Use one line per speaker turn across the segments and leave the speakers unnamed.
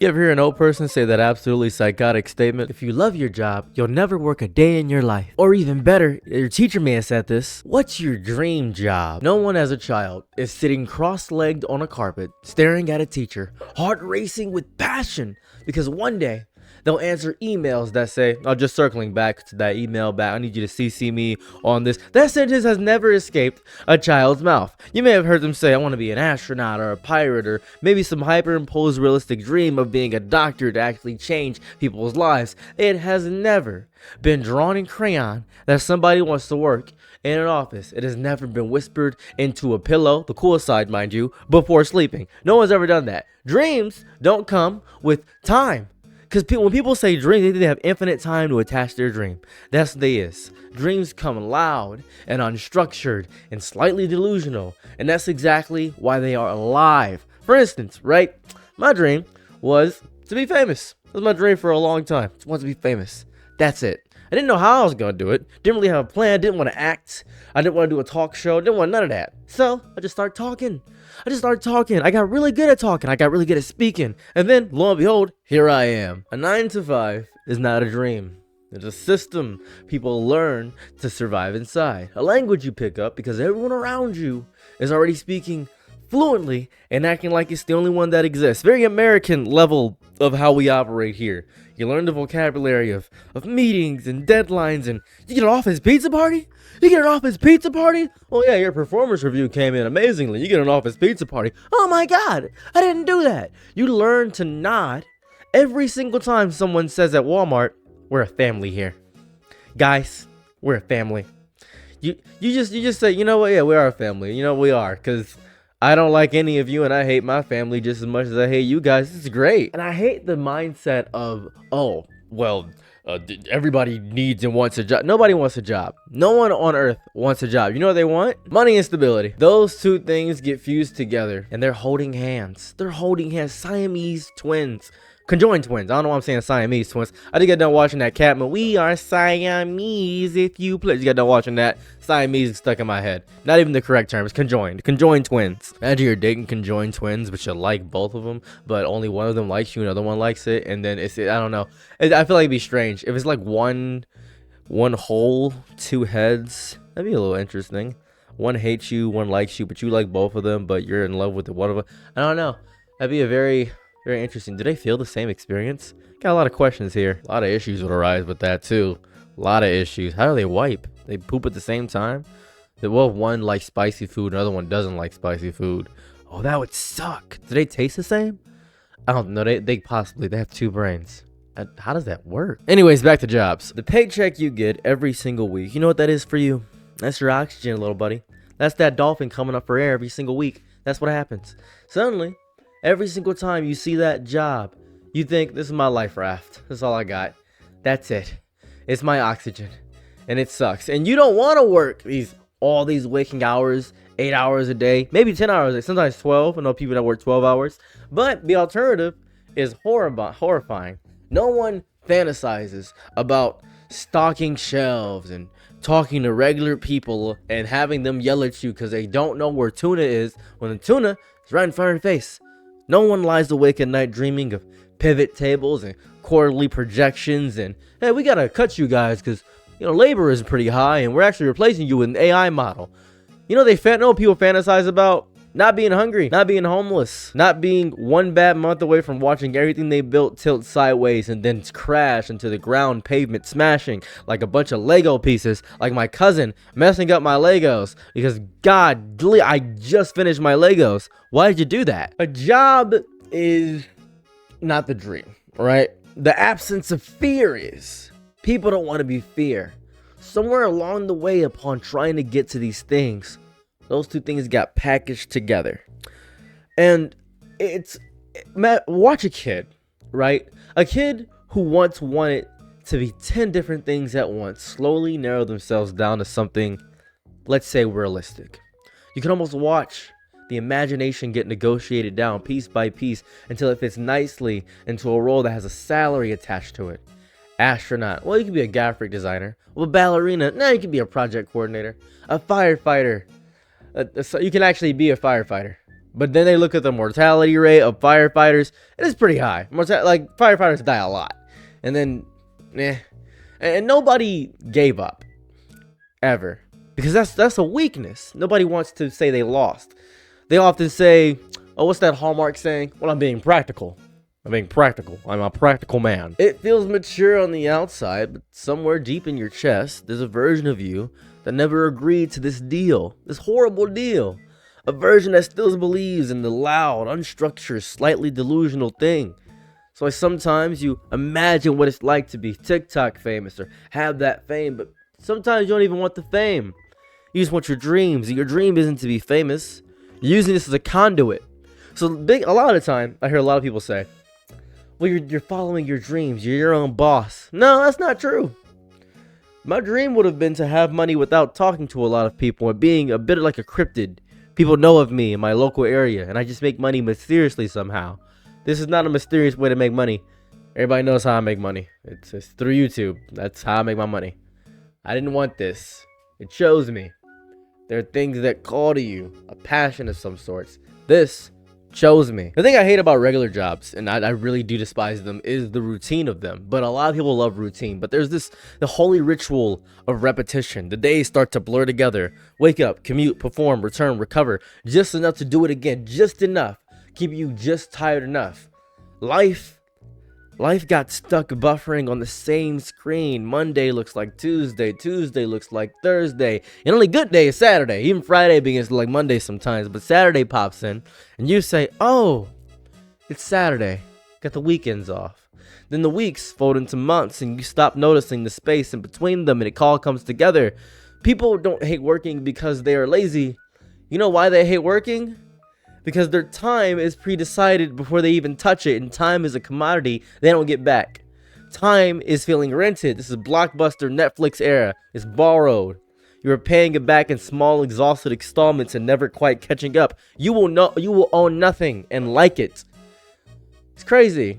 You ever hear an old person say that absolutely psychotic statement? If you love your job, you'll never work a day in your life. Or even better, your teacher may have said this. What's your dream job? No one as a child is sitting cross-legged on a carpet, staring at a teacher, heart racing with passion, because one day they'll answer emails that say, "Oh, just circling back to that email back. I need you to CC me on this." That sentence has never escaped a child's mouth. You may have heard them say, "I want to be an astronaut or a pirate," or maybe some hyperimposed realistic dream of being a doctor to actually change people's lives. It has never been drawn in crayon that somebody wants to work in an office. It has never been whispered into a pillow, the cool side, mind you, before sleeping. No one's ever done that. Dreams don't come with time. Because when people say dream, they think they have infinite time to attach their dream. That's what they is. Dreams come loud and unstructured and slightly delusional. And that's exactly why they are alive. For instance, right? My dream was to be famous. That was my dream for a long time. Just wanted to be famous. That's it. I didn't know how I was going to do it. Didn't really have a plan. Didn't want to act. I didn't want to do a talk show. Didn't want none of that. So I just started talking. I got really good at talking. I got really good at speaking. And then, lo and behold, here I am. A 9 to 5 is not a dream. It's a system people learn to survive inside. A language you pick up because everyone around you is already speaking fluently and acting like it's the only one that exists. Very American level of how we operate here. You learn the vocabulary of meetings and deadlines, and you get an office pizza party? You get an office pizza party? Well, yeah, your performance review came in amazingly. You get an office pizza party. Oh my God, I didn't do that. You learn to nod every single time someone says at Walmart, "We're a family here. Guys, we're a family." You just say, "You know what? Yeah, we are a family. You know, we are, because I don't like any of you, and I hate my family just as much as I hate you guys." This is great. And I hate the mindset of, oh, well, everybody needs and wants a job. Nobody wants a job. No one on earth wants a job. You know what they want? Money and stability. Those two things get fused together, and they're holding hands. They're holding hands. Siamese twins. Conjoined twins. I don't know why I'm saying Siamese twins. I just got done watching that cat movie. We are Siamese if you please. You got done watching that. Siamese is stuck in my head. Not even the correct term. It's conjoined. Conjoined twins. Imagine you're dating conjoined twins, but you like both of them, but only one of them likes you, another one likes it, and then I don't know. I feel like it'd be strange. If it's like one whole, two heads, that'd be a little interesting. One hates you, one likes you, but you like both of them, but you're in love with the one of them. I don't know. That'd be a very interesting. Do they feel the same experience? Got a lot of questions here. A lot of issues would arise with that too. A lot of issues. How do they wipe? They poop at the same time? Well, one likes spicy food, another one doesn't like spicy food. Oh, that would suck. Do they taste the same? I don't know. They have two brains. How does that work? Anyways, back to jobs. The paycheck you get every single week. You know what that is for you? That's your oxygen, little buddy. That's that dolphin coming up for air every single week. That's what happens. Suddenly, every single time you see that job, you think, "This is my life raft. That's all I got. That's it. It's my oxygen." And it sucks. And you don't want to work all these waking hours, 8 hours a day, maybe 10 hours, sometimes 12. I know people that work 12 hours. But the alternative is horrifying. No one fantasizes about stocking shelves and talking to regular people and having them yell at you because they don't know where tuna is when the tuna is right in front of your face. No one lies awake at night dreaming of pivot tables and quarterly projections and, "Hey, we gotta cut you guys because, labor is pretty high and we're actually replacing you with an AI model." Know people fantasize about not being hungry, not being homeless, not being one bad month away from watching everything they built tilt sideways and then crash into the ground pavement, smashing like a bunch of Lego pieces, like my cousin messing up my Legos because, God, I just finished my Legos. Why did you do that? A job is not the dream, right? The absence of fear is. People don't want to be fear. Somewhere along the way, upon trying to get to these those two things got packaged together. And watch a kid, right? A kid who once wanted to be 10 different things at once slowly narrow themselves down to something, let's say, realistic. You can almost watch the imagination get negotiated down piece by piece until it fits nicely into a role that has a salary attached to it. Astronaut. Well, you can be a graphic designer. Well, ballerina. Nah, you can be a project coordinator. A firefighter. So you can actually be a firefighter. But then they look at the mortality rate of firefighters. It is pretty high. Like, firefighters die a lot. And then, and nobody gave up. Ever. Because that's a weakness. Nobody wants to say they lost. They often say, oh, what's that Hallmark saying? Well, I'm being practical. I'm being practical. I'm a practical man. It feels mature on the outside, but somewhere deep in your chest, there's a version of you that never agreed to this deal. This horrible deal. A version that still believes in the loud, unstructured, slightly delusional thing. So like sometimes you imagine what it's like to be TikTok famous or have that fame, but sometimes you don't even want the fame. You just want your dreams. And your dream isn't to be famous. You're using this as a conduit. So a lot of the time, I hear a lot of people say, well, you're following your dreams. You're your own boss. No, that's not true. My dream would have been to have money without talking to a lot of people and being a bit like a cryptid. People know of me in my local area, and I just make money mysteriously somehow. This is not a mysterious way to make money. Everybody knows how I make money. It's through YouTube. That's how I make my money. I didn't want this. It chose me. There are things that call to you, a passion of some sorts. This chose me. The thing I hate about regular jobs, and I really do despise them, is the routine of them. But a lot of people love routine. But there's the holy ritual of repetition. The days start to blur together. Wake up, commute, perform, return, recover. Just enough to do it again. Just enough. Keep you just tired enough. Life got stuck buffering on the same screen. Monday looks like Tuesday. Tuesday looks like Thursday. And only good day is Saturday. Even Friday begins to like Monday sometimes. But Saturday pops in. And you say, oh, it's Saturday. Got the weekends off. Then the weeks fold into months. And you stop noticing the space in between them. And it all comes together. People don't hate working because they are lazy. You know why they hate working? Because their time is pre-decided before they even touch it, and time is a commodity they don't get back. Time is feeling rented. This is Blockbuster Netflix era. It's borrowed. You are paying it back in small, exhausted installments and never quite catching up. You will own nothing and like it. It's crazy.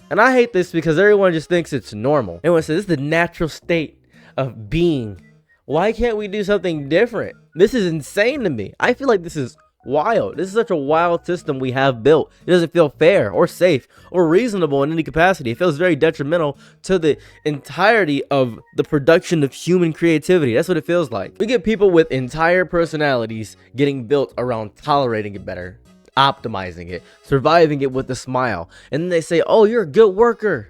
And I hate this because everyone just thinks it's normal. Everyone says this is the natural state of being. Why can't we do something different? This is insane to me. I feel like this is wild. This is such a wild system we have built. It doesn't feel fair or safe or reasonable in any capacity. It feels very detrimental to the entirety of the production of human creativity. That's what it feels like. We get people with entire personalities getting built around tolerating it better, optimizing it, surviving it with a smile. And then they say, oh, you're a good worker.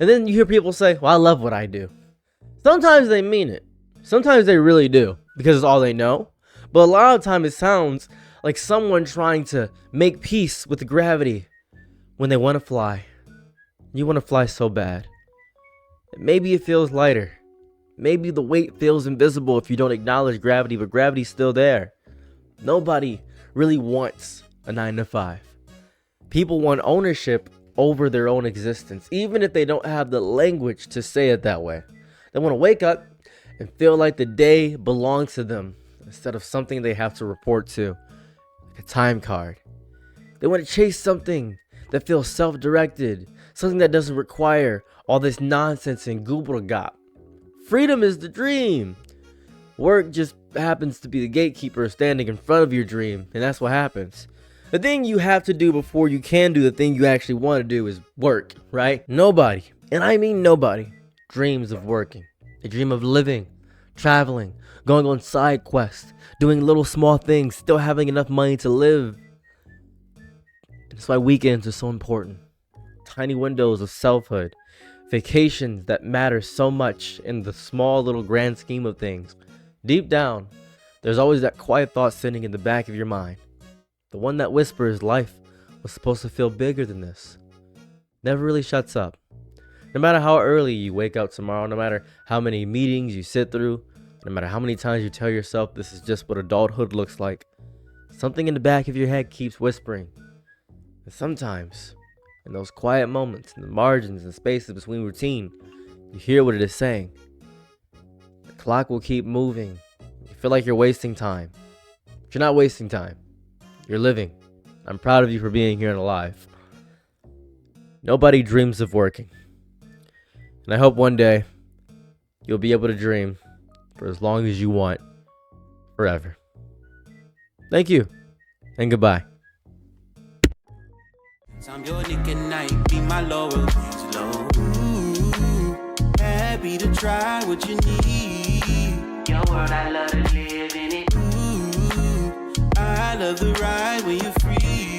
And then you hear people say, well, I love what I do. Sometimes they mean it. Sometimes they really do because it's all they know. But a lot of the time it sounds like someone trying to make peace with gravity when they want to fly. You want to fly so bad. Maybe it feels lighter. Maybe the weight feels invisible if you don't acknowledge gravity, but gravity's still there. Nobody really wants a 9-to-5. People want ownership over their own existence, even if they don't have the language to say it that way. They want to wake up and feel like the day belongs to them instead of something they have to report to. A time card. They want to chase something that feels self-directed, something that doesn't require all this nonsense and gobbledygook. Freedom is the dream. Work just happens to be the gatekeeper standing in front of your dream, and that's what happens. The thing you have to do before you can do the thing you actually want to do is work, right? Nobody, and I mean nobody, dreams of working. They dream of living, traveling, going on side quests, doing little small things, still having enough money to live. That's why weekends are so important. Tiny windows of selfhood. Vacations that matter so much in the small little grand scheme of things. Deep down, there's always that quiet thought sitting in the back of your mind. The one that whispers life was supposed to feel bigger than this. Never really shuts up. No matter how early you wake up tomorrow, no matter how many meetings you sit through, no matter how many times you tell yourself this is just what adulthood looks like, something in the back of your head keeps whispering. And sometimes, in those quiet moments, in the margins and spaces between routine, you hear what it is saying. The clock will keep moving. You feel like you're wasting time. But you're not wasting time. You're living. I'm proud of you for being here and alive. Nobody dreams of working. And I hope one day you'll be able to dream for as long as you want, forever. Thank you, and goodbye.
I'm your Nick at night, be my Laurel, he's low. Ooh, happy to try what you need. Your world, I love to live in it. Ooh, I love the ride when you're free.